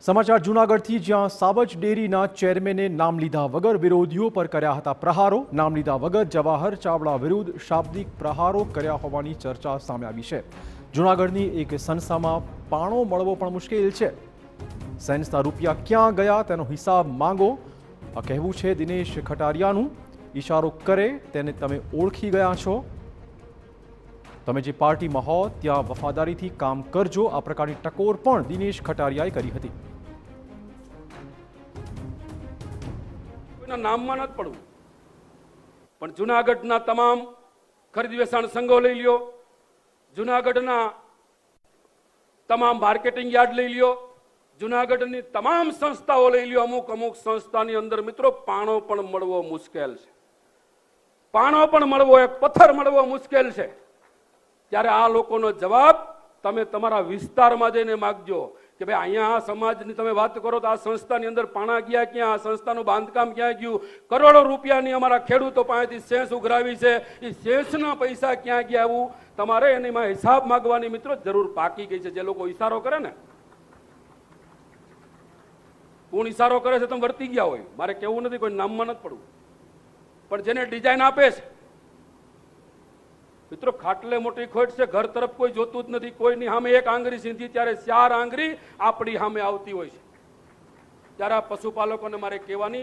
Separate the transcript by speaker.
Speaker 1: સમાચાર જૂનાગઢથી, જ્યાં સાવજ ડેરીના ચેરમેને નામ લીધા વગર વિરોધીઓ પર કર્યા હતા પ્રહારો. નામ લીધા વગર જવાહર ચાવડા વિરુદ્ધ શાબ્દિક પ્રહારો કર્યા હોવાની ચર્ચા સામે આવી છે. જૂનાગઢની એક સંસ્થામાં પાણો મળવો પણ મુશ્કેલ છે. સંસ્થા રૂપિયા ક્યાં ગયા તેનો હિસાબ માંગો, આ કહેવું છે દિનેશ ખટારિયાનું. ઈશારો કરે તેને તમે ઓળખી ગયા છો. તમે જે પાર્ટીમાં હો ત્યાં વફાદારીથી કામ કરજો, આ પ્રકારની ટકોર પણ દિનેશ ખટારિયાએ કરી હતી.
Speaker 2: નામમાં નથી પડવું, પણ જૂનાગઢના તમામ ખરીદ વેચાણ સંઘો લઈ લ્યો, જૂનાગઢના તમામ માર્કેટિંગ યાર્ડ લઈ લ્યો, જૂનાગઢની તમામ સંસ્થાઓ લઈ લ્યો. અમુક સંસ્થાની અંદર મિત્રો પાણો પણ મળવો મુશ્કેલ છે. પાણો પણ મળવો, એક પથ્થર મળવો મુશ્કેલ છે. ત્યારે આ લોકોનો જવાબ તમે તમારા વિસ્તારમાં જઈને માગજો કે ભાઈ અહીંયા આ સમાજની તમે વાત કરો તો આ સંસ્થાની અંદર પાણા ગયા ક્યાં, આ સંસ્થાનું બાંધકામ ક્યાં ગયું, કરોડો રૂપિયાની અમારા ખેડૂતો પાસેથી સેસ ઉઘરાવી છે, એ સેસના પૈસા ક્યાં ગયા, એવું તમારે એનીમાં હિસાબ માંગવાની મિત્રો જરૂર પાકી ગઈ છે. જે લોકો ઈશારો કરે ને, કોણ ઈશારો કરે છે તમે વર્તી ગયા હોય, મારે કેવું નથી, કોઈ નામમાં નથી પડવું, પણ જેને ડિઝાઇન આપે છે મિત્રો, ખાટલે મોટી ખોટ છે, ઘર તરફ કોઈ જોતું જ નથી. કોઈની સામે એક આંગળી સીધી ત્યારે 4 આંગળી આપણી સામે આવતી હોય છે. ત્યારે આ પશુપાલકોને મારે કહેવાની